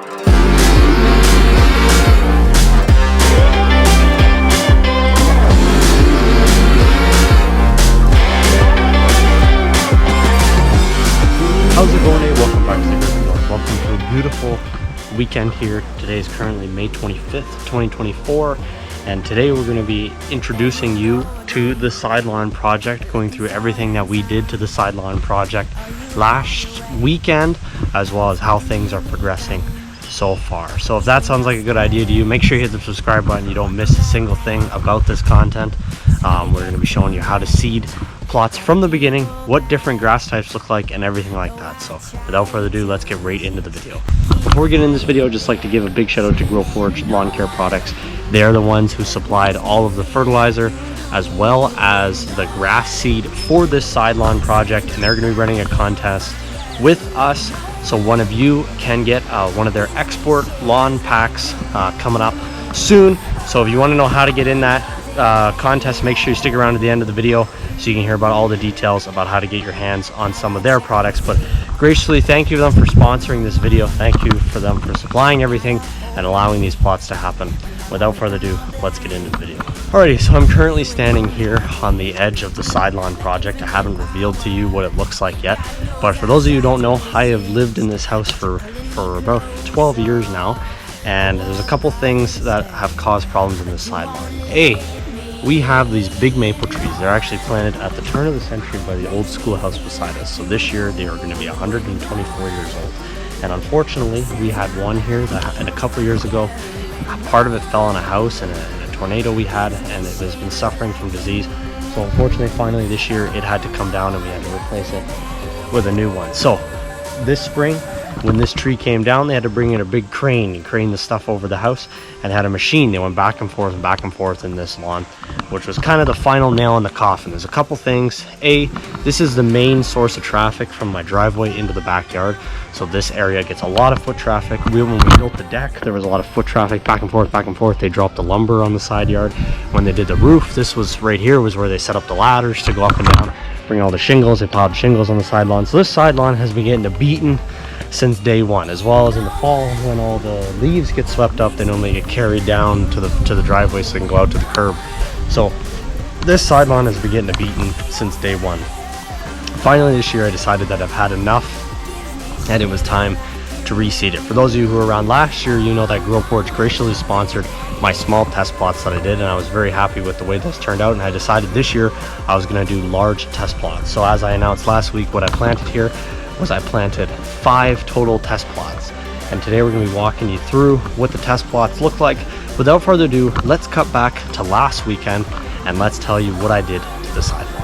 How's it going, today? Welcome back to the Griffin North. Welcome to a beautiful weekend here. Today is currently May 25th, 2024, and today we're going to be introducing you to the sideline project, going through everything that we did to the sideline project last weekend, as well as how things are progressing so far. So if that sounds like a good idea to you, make sure you hit the subscribe button. You don't miss a single thing about this content. We're going to be showing you how to seed plots from the beginning, what different grass types look like, and everything like that. So without further ado, let's get right into the video. Before we get into this video, I'd just like to give a big shout out to GrowForge Lawn Care Products. They are the ones who supplied all of the fertilizer as well as the grass seed for this sideline project, and they're going to be running a contest with us, so one of you can get one of their export lawn packs coming up soon. So if you want to know how to get in that contest, make sure you stick around to the end of the video so you can hear about all the details about how to get your hands on some of their products. But graciously thank you to them for sponsoring this video. Thank you for them for supplying everything and allowing these plots to happen. Without further ado, let's get into the video. Alrighty, so I'm currently standing here on the edge of the sideline project. I haven't revealed to you what it looks like yet, but for those of you who don't know, I have lived in this house for about 12 years now, and there's a couple things that have caused problems in this sideline. We have these big maple trees. They're actually planted at the turn of the century by the old schoolhouse beside us. So this year they are going to be 124 years old. And unfortunately, we had one here that, and a couple years ago, part of it fell on a house in a tornado we had, and it has been suffering from disease. So unfortunately, finally this year it had to come down and we had to replace it with a new one. So this spring, when this tree came down, they had to bring in a big crane and crane the stuff over the house, and had a machine. They went back and forth in this lawn, which was kind of the final nail in the coffin. There's a couple things. This is the main source of traffic from my driveway into the backyard, so this area gets a lot of foot traffic. When we built the deck, there was a lot of foot traffic back and forth. They dropped the lumber on the side yard. When they did the roof, this was right here was where they set up the ladders to go up and down, bring all the shingles. They piled shingles on the side lawn. So this side lawn has been getting a beating since day one, as well as in the fall when all the leaves get swept up. They normally get carried down to the driveway so they can go out to the curb. So this side lawn has been getting a beating since day one. Finally this year I decided that I've had enough and it was time to reseed it. For those of you who were around last year, you know that GrowForge graciously sponsored my small test plots that I did, and I was very happy with the way those turned out, and I decided this year I was going to do large test plots. So as I announced last week, what I planted here was I planted 5 total test plots, and today we're going to be walking you through what the test plots look like. Without further ado, let's cut back to last weekend and let's tell you what I did to the sideline.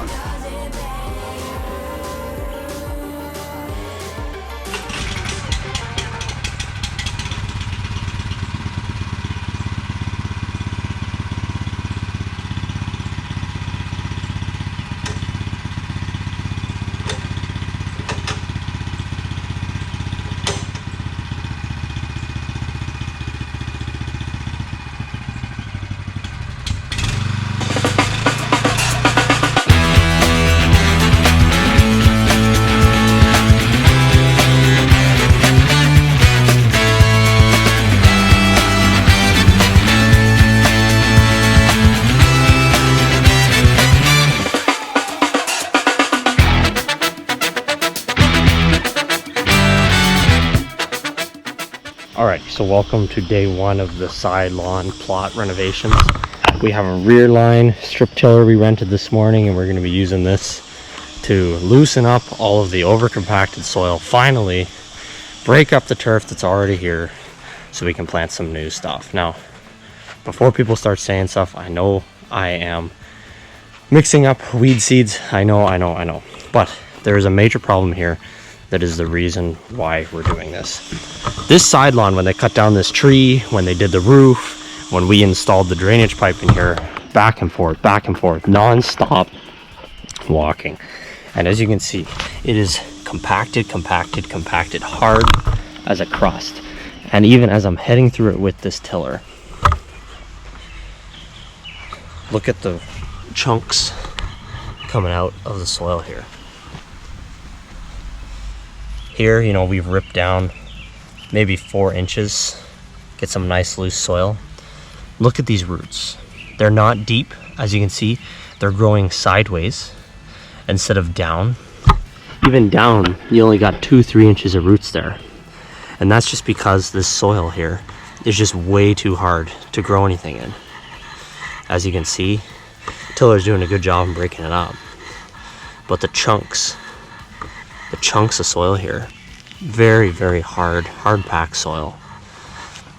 Alright, so welcome to day one of the side lawn plot renovations. We have a rear line strip tiller we rented this morning, and we're going to be using this to loosen up all of the overcompacted soil, finally break up the turf that's already here so we can plant some new stuff. Now, before people start saying stuff, I know I am mixing up weed seeds. I know. But there is a major problem here that is the reason why we're doing this. This side lawn, when they cut down this tree, when they did the roof, when we installed the drainage pipe in here, back and forth, non-stop walking. And as you can see, it is compacted, hard as a crust. And even as I'm heading through it with this tiller, look at the chunks coming out of the soil here. Here, you know, we've ripped down maybe 4 inches. Get some nice loose soil. Look at these roots. They're not deep, as you can see. They're growing sideways instead of down. Even down, you only got 2-3 inches of roots there. And that's just because this soil here is just way too hard to grow anything in. As you can see, tiller's doing a good job in breaking it up. But the chunks of soil here, very, very hard packed soil.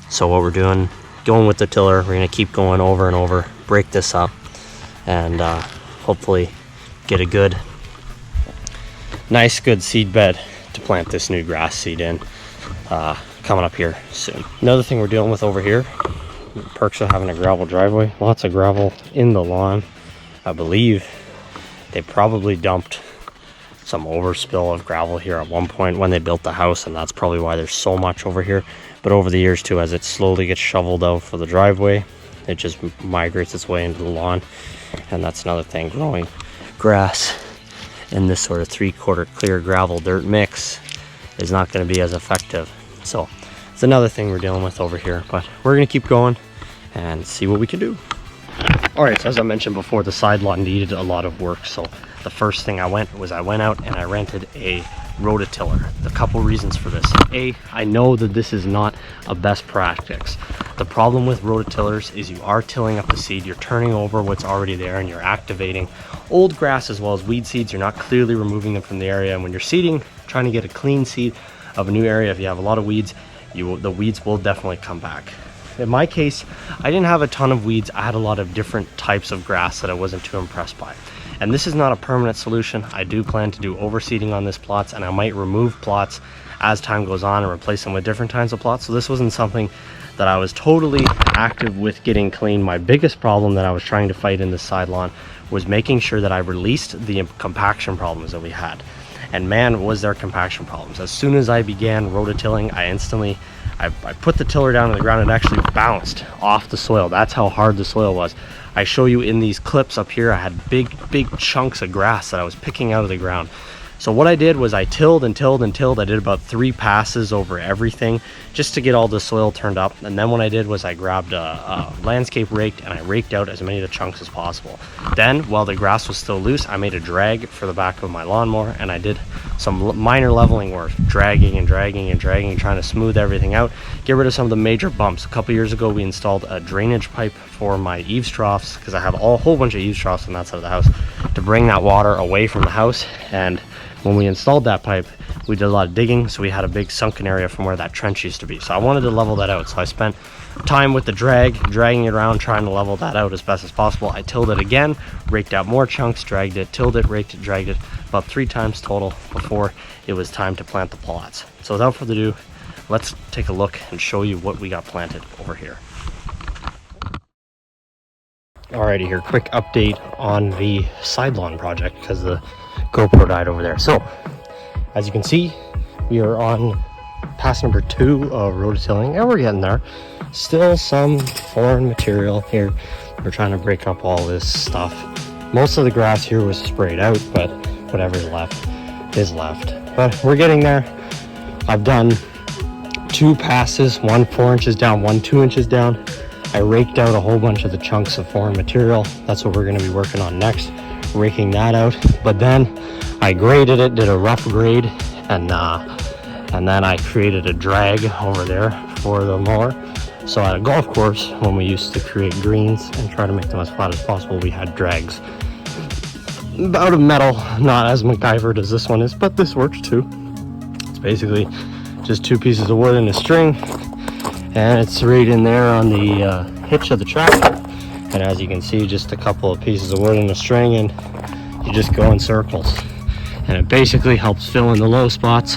So what we're doing, going with the tiller, we're gonna keep going over and over, break this up, and hopefully get a good, nice, good seed bed to plant this new grass seed in, coming up here soon. Another thing we're dealing with over here, perks of having a gravel driveway, lots of gravel in the lawn. I believe they probably dumped some overspill of gravel here at one point when they built the house, and that's probably why there's so much over here. But over the years too, as it slowly gets shoveled out for the driveway, it just migrates its way into the lawn. And that's another thing, growing grass in this sort of 3/4 clear gravel dirt mix is not going to be as effective. So it's another thing we're dealing with over here, but we're going to keep going and see what we can do. All right, so as I mentioned before, the side lot needed a lot of work. So the first thing I went out and I rented a rototiller. A couple reasons for this. A, I know that this is not a best practice. The problem with rototillers is you are tilling up the seed, you're turning over what's already there, and you're activating old grass as well as weed seeds. You're not clearly removing them from the area, and when you're seeding, trying to get a clean seed of a new area, if you have a lot of weeds, the weeds will definitely come back. In my case, I didn't have a ton of weeds. I had a lot of different types of grass that I wasn't too impressed by. And this is not a permanent solution. I do plan to do overseeding on this plots, and I might remove plots as time goes on and replace them with different kinds of plots. So this wasn't something that I was totally active with getting clean. My biggest problem that I was trying to fight in this side lawn was making sure that I released the compaction problems that we had. And man, was there compaction problems. As soon as I began rototilling, I put the tiller down on the ground and actually bounced off the soil. That's how hard the soil was. I show you in these clips up here, I had big chunks of grass that I was picking out of the ground. So what I did was I tilled and tilled and tilled. I did about 3 passes over everything just to get all the soil turned up. And then what I did was I grabbed a landscape rake and I raked out as many of the chunks as possible. Then while the grass was still loose, I made a drag for the back of my lawnmower, and I did some minor leveling work, dragging and dragging and dragging, trying to smooth everything out, get rid of some of the major bumps. A couple years ago, we installed a drainage pipe for my eaves troughs, because I have a whole bunch of eaves troughs on that side of the house, to bring that water away from the house. And when we installed that pipe, we did a lot of digging, so we had a big sunken area from where that trench used to be. So I wanted to level that out. So I spent time with the dragging it around, trying to level that out as best as possible. I tilled it again, raked out more chunks, dragged it, tilled it, raked it, dragged it, about 3 times total before it was time to plant the plots. So without further ado, let's take a look and show you what we got planted over here. Alrighty, here, quick update on the side lawn project because the GoPro died over there. So, as you can see, we are on pass number 2 of rototilling, and we're getting there. Still some foreign material here. We're trying to break up all this stuff. Most of the grass here was sprayed out, but whatever's left is left. But we're getting there. I've done 2 passes, one 4 inches down, one 2 inches down. I raked out a whole bunch of the chunks of foreign material. That's what we're going to be working on next, raking that out. But then I graded it, did a rough grade, and then I created a drag over there for the mower. So at a golf course, when we used to create greens and try to make them as flat as possible, we had drags out of metal, not as MacGyvered as this one is, but this works too. It's basically just 2 pieces of wood and a string, and it's right in there on the hitch of the tractor. And as you can see, just a couple of pieces of wood and a string, and you just go in circles. And it basically helps fill in the low spots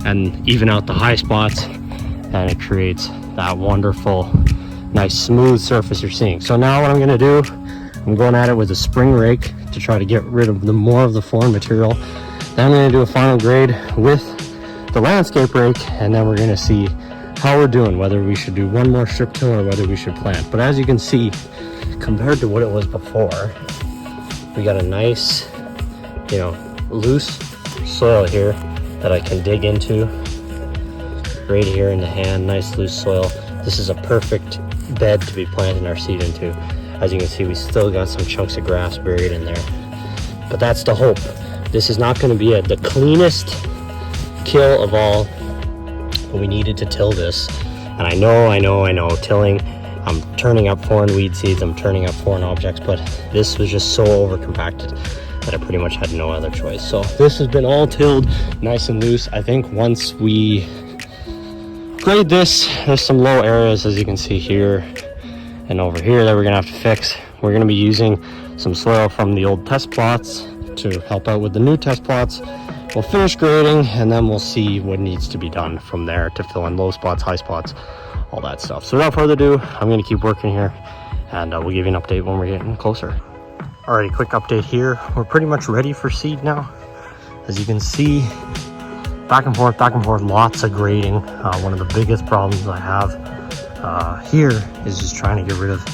and even out the high spots, and it creates that wonderful, nice smooth surface you're seeing. So now what I'm going to do, I'm going at it with a spring rake to try to get rid of more of the foreign material. Then I'm going to do a final grade with the landscape rake, and then we're going to see how we're doing, whether we should do one more strip till or whether we should plant. But as you can see, compared to what it was before, we got a nice, loose soil here that I can dig into right here in the hand, nice loose soil. This is a perfect bed to be planting our seed into. As you can see, we still got some chunks of grass buried in there, but that's the hope. This is not going to be the cleanest kill of all, but we needed to till this. And I know, tilling, I'm turning up foreign weed seeds, I'm turning up foreign objects, but this was just so over compacted that I pretty much had no other choice. So this has been all tilled nice and loose. I think once we grade this, there's some low areas, as you can see here and over here, that we're gonna have to fix. We're gonna be using some soil from the old test plots to help out with the new test plots. We'll finish grading and then we'll see what needs to be done from there to fill in low spots, high spots, all that stuff. So without further ado, I'm gonna keep working here and we'll give you an update when we're getting closer. Alrighty, quick update here. We're pretty much ready for seed now. As you can see, back and forth, lots of grading. One of the biggest problems I have here is just trying to get rid of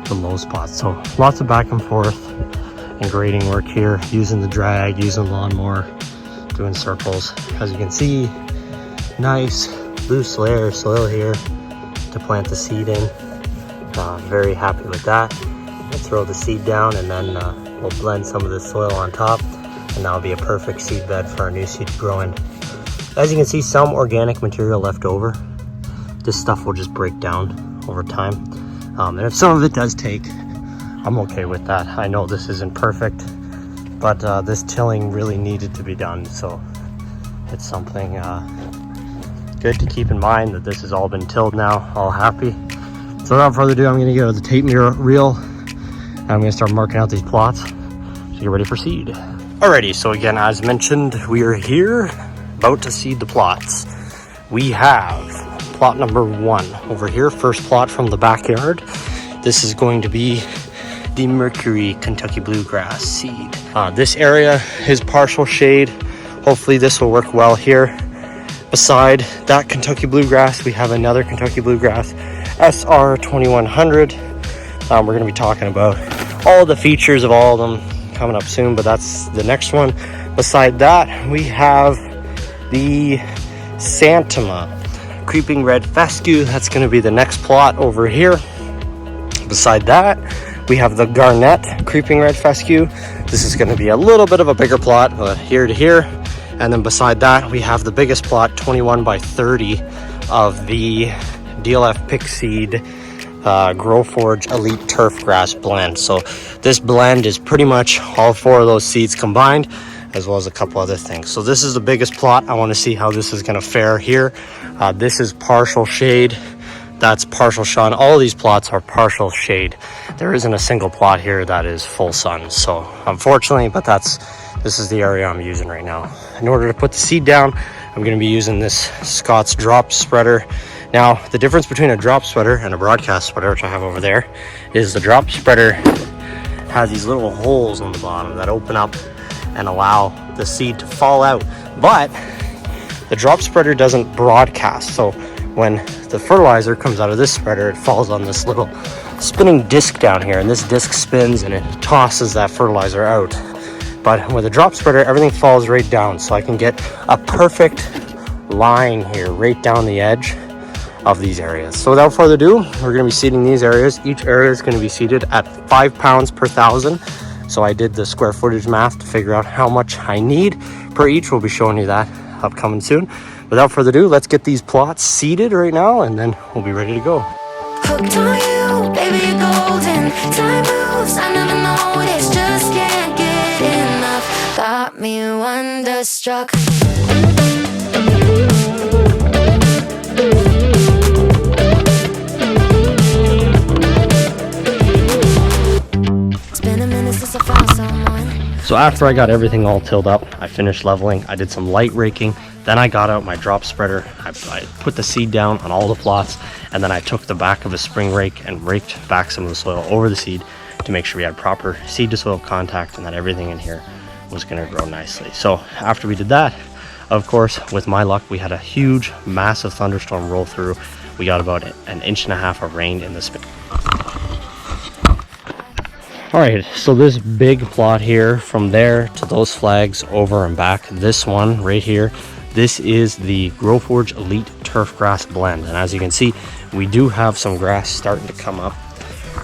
the low spots. So lots of back and forth and grading work here, using the drag, using the lawnmower, doing circles. As you can see, nice loose layer of soil here to plant the seed in. Very happy with that. We'll throw the seed down and then we'll blend some of the soil on top, and that'll be a perfect seed bed for our new seed to grow in. As you can see, some organic material left over. This stuff will just break down over time. And if some of it does take, I'm okay with that. I know this isn't perfect, but this tilling really needed to be done. So it's something good to keep in mind that this has all been tilled now, all happy. So without further ado, I'm gonna go to the tape reel. I'm gonna start marking out these plots to get ready for seed. Alrighty, so again, as mentioned, we are here about to seed the plots. We have plot number 1 over here, first plot from the backyard. This is going to be the Mercury Kentucky Bluegrass seed. This area is partial shade. Hopefully this will work well here. Beside that Kentucky Bluegrass, we have another Kentucky Bluegrass, SR 2100. We're going to be talking about all the features of all of them coming up soon, but that's the next one. Beside that, we have the Santima Creeping Red Fescue. That's going to be the next plot over here. Beside that, we have the Garnet Creeping Red Fescue. This is going to be a little bit of a bigger plot, but here to here. And then beside that, we have the biggest plot, 21 by 30 of the DLF Pick Seed GrowForge Elite Turf Grass blend. So this blend is pretty much all 4 of those seeds combined, as well as a couple other things. So this is the biggest plot. I want to see how this is going to fare here. This is partial shade. That's partial sun. All of these plots are partial shade. There isn't a single plot here that is full sun. So unfortunately, but this is the area I'm using right now. In order to put the seed down, I'm going to be using this Scott's drop spreader. Now, the difference between a drop spreader and a broadcast spreader, which I have over there, is the drop spreader has these little holes on the bottom that open up and allow the seed to fall out. But the drop spreader doesn't broadcast. So when the fertilizer comes out of this spreader, it falls on this little spinning disc down here, and this disc spins and it tosses that fertilizer out. But with a drop spreader, everything falls right down, so I can get a perfect line here right down the edge of these areas. So without further ado, we're going to be seeding these areas. Each area is going to be seeded at 5 pounds per 1,000. So I did the square footage math to figure out how much I need per each. We'll be showing you that upcoming soon. Without further ado, let's get these plots seeded right now, and then we'll be ready to go. Hooked on you, baby, you're golden. Time moves, I never noticed, just can't get enough. Got me wonderstruck. It's been a minute since I found someone. So after I got everything all tilled up, I finished leveling. I did some light raking. Then I got out my drop spreader. I put the seed down on all the plots, and then I took the back of a spring rake and raked back some of the soil over the seed to make sure we had proper seed to soil contact and that everything in here was going to grow nicely. So after we did that, of course, with my luck, we had a huge, massive thunderstorm roll through. We got about 1.5 inches of rain in the space. All right, so this big plot here, from there to those flags over and back, this one right here, this is the GrowForge Elite turf grass blend. And as you can see, we do have some grass starting to come up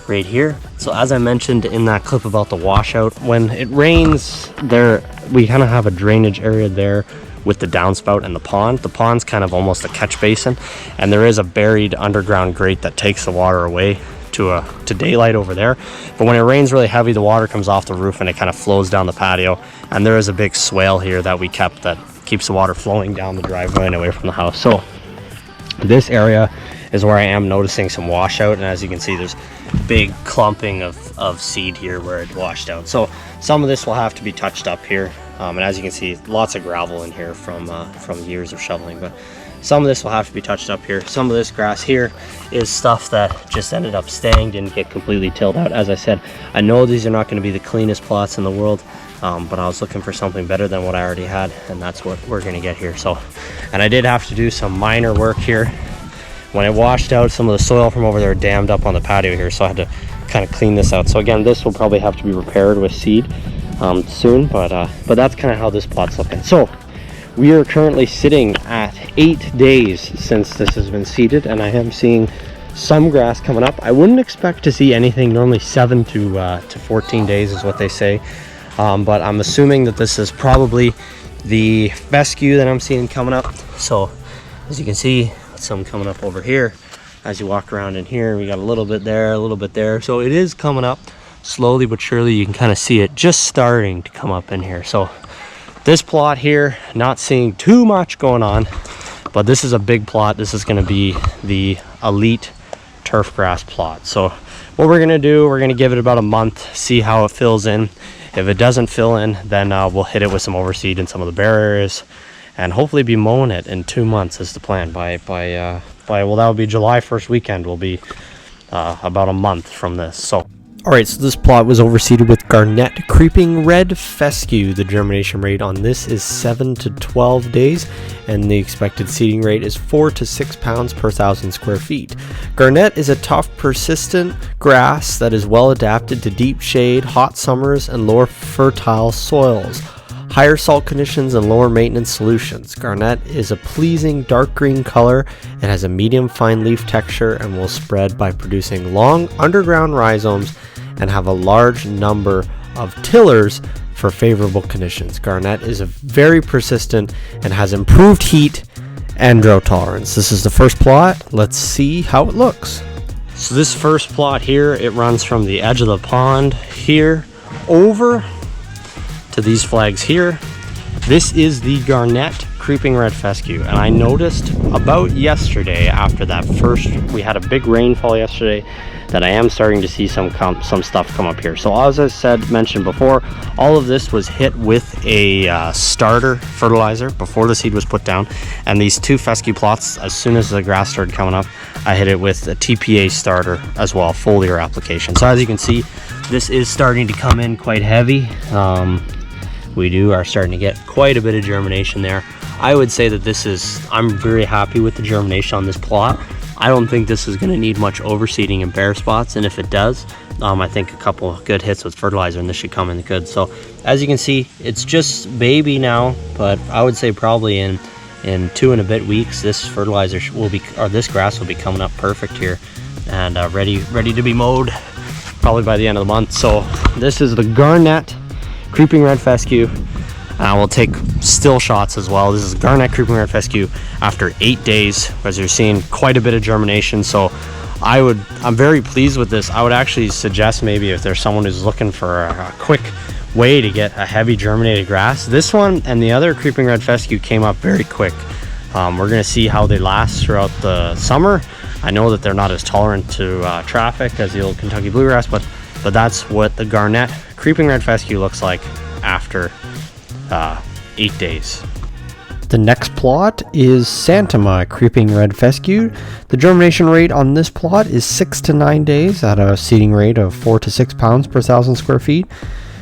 right here. So as I mentioned in that clip about the washout, when it rains there, we kind of have a drainage area there with the downspout and the pond. The pond's kind of almost a catch basin, and there is a buried underground grate that takes the water away to daylight over there. But when it rains really heavy, the water comes off the roof and it kind of flows down the patio, and there is a big swale here that we kept that keeps the water flowing down the driveway and away from the house. So this area is where I am noticing some washout, and as you can see, there's big clumping of seed here where it washed out. So some of this will have to be touched up here, and as you can see, lots of gravel in here from years of shoveling, but some of this will have to be touched up here. Some of this grass here is stuff that just ended up staying, didn't get completely tilled out. As I said, I know these are not going to be the cleanest plots in the world, but I was looking for something better than what I already had, and that's what we're going to get here. So, and I did have to do some minor work here. When it washed out, some of the soil from over there dammed up on the patio here, so I had to kind of clean this out. So again, this will probably have to be repaired with seed soon, but that's kind of how this plot's looking. So we are currently sitting at 8 days since this has been seeded, and I am seeing some grass coming up. I wouldn't expect to see anything. Normally 7 to 14 days is what they say, but I'm assuming that this is probably the fescue that I'm seeing coming up. So as you can see, some coming up over here. As you walk around in here, we got a little bit there, a little bit there. So it is coming up slowly but surely. You can kind of see it just starting to come up in here. So this plot here, not seeing too much going on, but this is a big plot. This is going to be the elite turf grass plot. So what we're going to do, we're going to give it about a month, see how it fills in. If it doesn't fill in, then we'll hit it with some overseed in some of the bare areas, and hopefully be mowing it in 2 months is the plan. By well, that will be July 1st weekend, will be about a month from this. So alright, so this plot was overseeded with Garnet Creeping Red Fescue. The germination rate on this is 7 to 12 days, and the expected seeding rate is 4 to 6 pounds per 1,000 square feet. Garnet is a tough, persistent grass that is well adapted to deep shade, hot summers, and lower fertile soils, higher salt conditions, and lower maintenance solutions. Garnet is a pleasing dark green color and has a medium fine leaf texture, and will spread by producing long underground rhizomes and have a large number of tillers for favorable conditions. Garnet is a very persistent and has improved heat and drought tolerance. This is the first plot. Let's see how it looks. So this first plot here, it runs from the edge of the pond here over to these flags here. This is the Garnet Creeping Red Fescue, and I noticed about yesterday, after that first, we had a big rainfall yesterday, that I am starting to see some stuff come up here. So as I mentioned before, all of this was hit with a starter fertilizer before the seed was put down, and these 2 fescue plots, as soon as the grass started coming up, I hit it with a TPA starter as well, foliar application. So as you can see, this is starting to come in quite heavy. We are starting to get quite a bit of germination there. I would say that I'm very happy with the germination on this plot. I don't think this is going to need much overseeding in bare spots, and if it does, I think a couple good hits with fertilizer and this should come in good. So as you can see, it's just baby now, but I would say probably in 2 and a bit weeks, this fertilizer this grass will be coming up perfect here, and ready to be mowed probably by the end of the month. So this is the Garnet Creeping Red Fescue. We'll take still shots as well. This is Garnet Creeping Red Fescue after 8 days, as you're seeing quite a bit of germination. So I'm very pleased with this. I would actually suggest maybe if there's someone who's looking for a quick way to get a heavy germinated grass, this one and the other Creeping Red Fescue came up very quick. We're going to see how they last throughout the summer. I know that they're not as tolerant to traffic as the old Kentucky bluegrass, but that's what the Garnet Creeping Red Fescue looks like after 8 days. The next plot is Santama Creeping Red Fescue. The germination rate on this plot is 6 to 9 days at a seeding rate of 4 to 6 pounds per 1,000 square feet.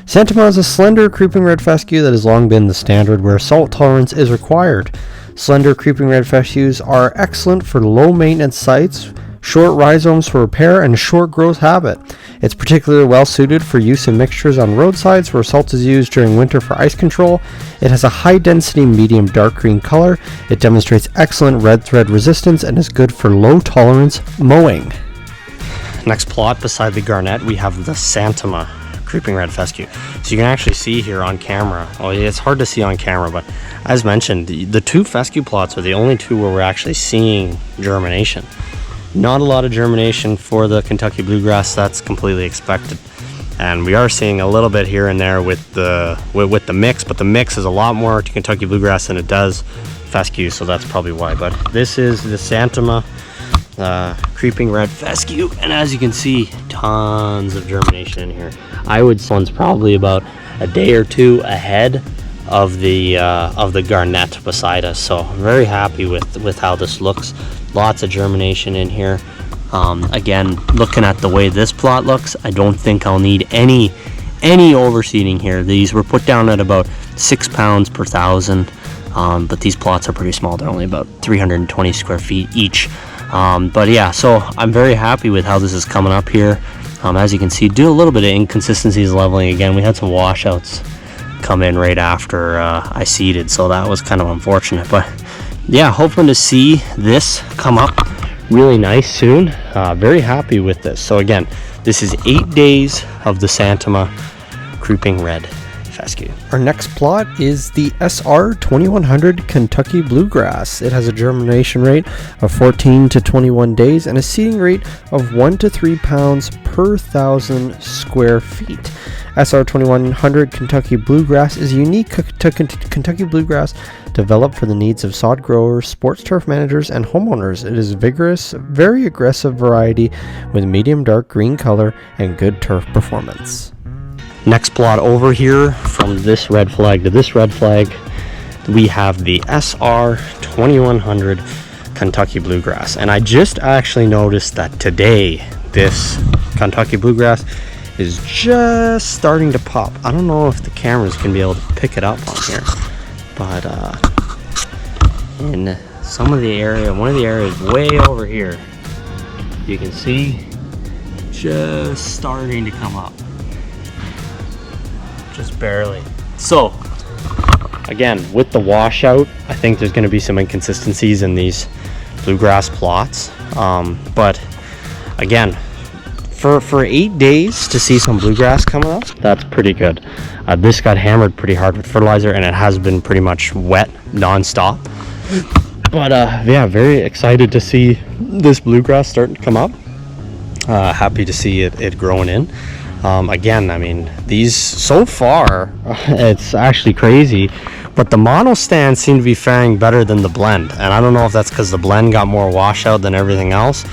Santama is a slender creeping red fescue that has long been the standard where salt tolerance is required. Slender creeping red fescues are excellent for low maintenance sites, short rhizomes for repair, and a short growth habit. It's particularly well suited for use in mixtures on roadsides where salt is used during winter for ice control. It has a high density medium dark green color. It demonstrates excellent red thread resistance and is good for low tolerance mowing. Next plot beside the garnet, we have the Santama creeping red fescue. So you can actually see here on camera, oh, it's hard to see on camera, but as mentioned, the two fescue plots are the only two where we're actually seeing germination. Not a lot of germination for the Kentucky bluegrass. That's completely expected, and we are seeing a little bit here and there with the mix, but the mix is a lot more to Kentucky bluegrass than it does fescue, so that's probably why. But this is the Santama creeping red fescue, and as you can see, tons of germination in here. I would say one's probably about a day or two ahead of the garnet beside us, so I'm very happy with how this looks. Lots of germination in here. Again, looking at the way this plot looks, I don't think I'll need any overseeding here. These were put down at about 6 pounds per thousand, but these plots are pretty small. They're only about 320 square feet each. But yeah, so I'm very happy with how this is coming up here. As you can see, do a little bit of inconsistencies leveling again. We had some washouts come in right after I seeded, so that was kind of unfortunate. But yeah, hoping to see this come up really nice soon. Very happy with this. So again, this is 8 days of the Santama creeping red fescue. Our next plot is the SR 2100 Kentucky Bluegrass. It has a germination rate of 14 to 21 days and a seeding rate of 1 to 3 pounds per 1,000 square feet. SR 2100 Kentucky Bluegrass is unique to Kentucky Bluegrass developed for the needs of sod growers, sports turf managers, and homeowners. It is a vigorous, very aggressive variety with medium dark green color and good turf performance. Next plot over here, from this red flag to this red flag, we have the SR 2100 Kentucky Bluegrass. And I just actually noticed that today this Kentucky Bluegrass is just starting to pop. I don't know if the cameras can be able to pick it up on here, but in some of the area, one of the areas way over here, you can see just starting to come up. Just barely. So again, with the washout, I think there's going to be some inconsistencies in these bluegrass plots, but again, for 8 days to see some bluegrass coming up, that's pretty good. This got hammered pretty hard with fertilizer, and it has been pretty much wet non-stop, but yeah, very excited to see this bluegrass starting to come up. Happy to see it growing in. Again, I mean, these so far, it's actually crazy, but the mono stands seem to be faring better than the blend, and I don't know if that's because the blend got more washout than everything else,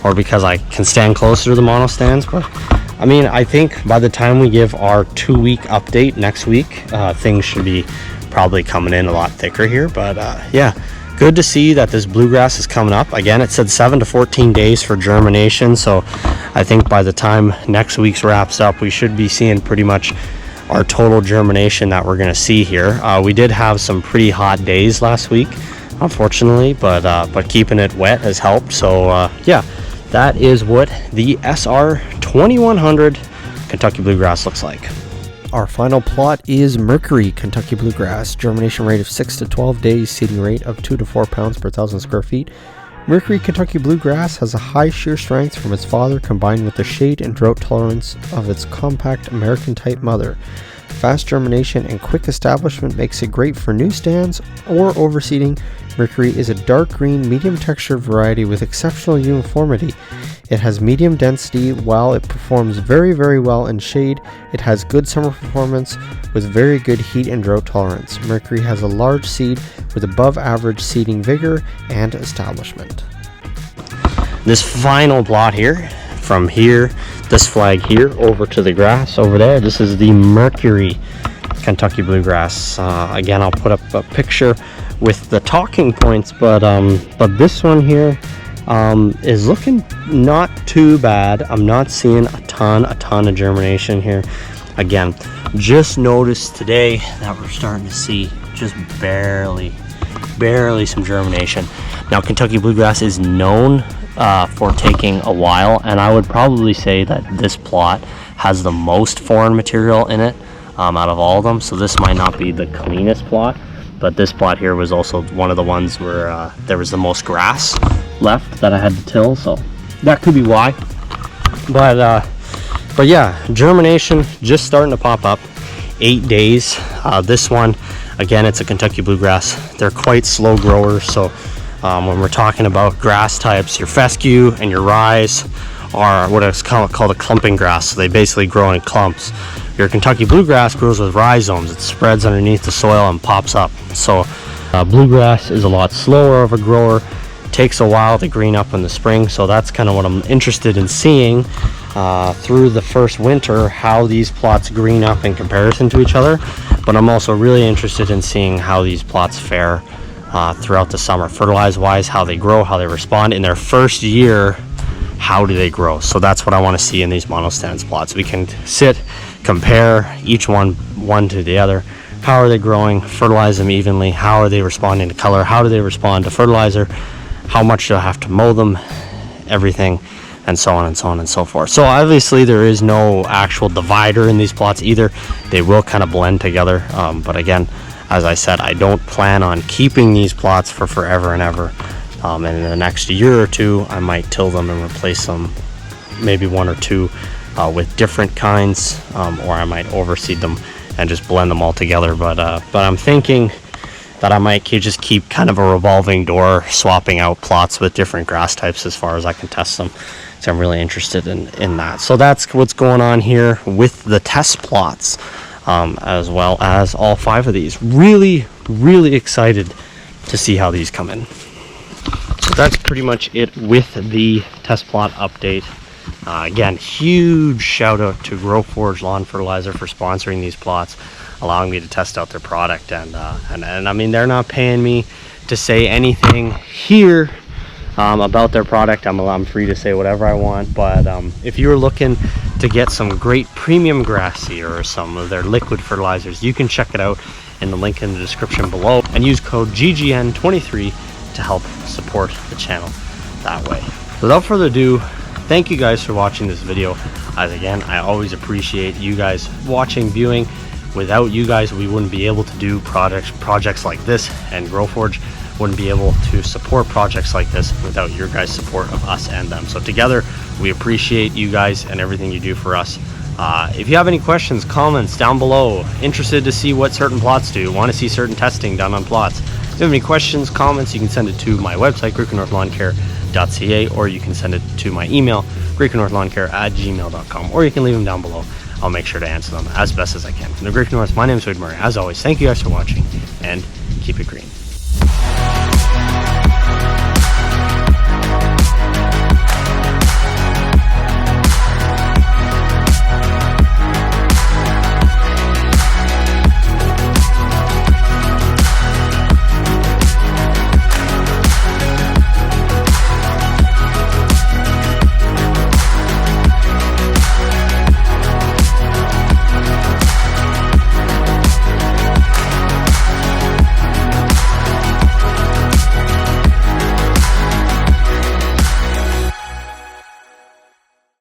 or because I can stand closer to the mono stands. But I mean, I think by the time we give our 2-week update next week, things should be probably coming in a lot thicker here. But yeah, good to see that this bluegrass is coming up. Again, it said 7 to 14 days for germination, so I think by the time next week's wraps up, we should be seeing pretty much our total germination that we're going to see here. We did have some pretty hot days last week, unfortunately, but keeping it wet has helped. So yeah, that is what the SR 2100 Kentucky Bluegrass looks like. Our final plot is Mercury Kentucky Bluegrass. Germination rate of 6 to 12 days, seeding rate of 2 to 4 pounds per 1,000 square feet. Mercury Kentucky Bluegrass has a high shear strength from its father combined with the shade and drought tolerance of its compact American type mother. Fast germination and quick establishment makes it great for new stands or overseeding. Mercury is a dark green, medium textured variety with exceptional uniformity. It has medium density while it performs very, very well in shade. It has good summer performance with very good heat and drought tolerance. Mercury has a large seed with above average seeding vigor and establishment. This final plot here, from here, this flag here, over to the grass over there, this is the Mercury Kentucky Bluegrass. Again, I'll put up a picture with the talking points, but this one here is looking not too bad. I'm not seeing a ton of germination here. Again, just noticed today that we're starting to see just barely some germination. Now, Kentucky Bluegrass is known for taking a while, and I would probably say that this plot has the most foreign material in it out of all of them. So this might not be the cleanest plot, but this plot here was also one of the ones where there was the most grass left that I had to till, so that could be why. But yeah, germination just starting to pop up. 8 days. This one, again, it's a Kentucky bluegrass. They're quite slow growers, so when we're talking about grass types, your fescue and your rye are what is called a clumping grass, so they basically grow in clumps. Your Kentucky bluegrass grows with rhizomes. It spreads underneath the soil and pops up. So bluegrass is a lot slower of a grower. Takes a while to green up in the spring, so that's kind of what I'm interested in seeing through the first winter, how these plots green up in comparison to each other. But I'm also really interested in seeing how these plots fare throughout the summer, fertilize wise, how they grow, how they respond in their first year. How do they grow? So that's what I want to see in these monostance plots. We can sit, compare each one to the other. How are they growing? Fertilize them evenly. How are they responding to color? How do they respond to fertilizer? How much do I have to mow them? Everything, and so on and so on and so forth. So obviously there is no actual divider in these plots either. They will kind of blend together. But again, as I said, I don't plan on keeping these plots for forever and ever. And in the next year or two, I might till them and replace them, maybe one or two with different kinds, or I might overseed them and just blend them all together. But I'm thinking that I might just keep kind of a revolving door, swapping out plots with different grass types as far as I can test them. So I'm really interested in that. So that's what's going on here with the test plots, as well as all 5 of these. Really, really excited to see how these come in. So that's pretty much it with the test plot update. Again, huge shout out to GrowForge Lawn Fertilizer for sponsoring these plots, allowing me to test out their product. And I mean, they're not paying me to say anything here about their product. I'm free to say whatever I want. But if you're looking to get some great premium grass seed or some of their liquid fertilizers, you can check it out in the link in the description below and use code GGN23 to help support the channel that way. Without further ado, thank you guys for watching this video. As again, I always appreciate you guys watching, viewing. Without you guys, we wouldn't be able to do projects like this, and GrowForge wouldn't be able to support projects like this without your guys' support of us and them. So together, we appreciate you guys and everything you do for us. If you have any questions, comments down below, interested to see what certain plots do, want to see certain testing done on plots, if you have any questions, comments, you can send it to my website, GreekNorthLawnCare.ca, or you can send it to my email, GreekNorthLawnCare@gmail.com, or you can leave them down below. I'll make sure to answer them as best as I can. From the Greek North, my name is Wade Murray. As always, thank you guys for watching, and keep it green.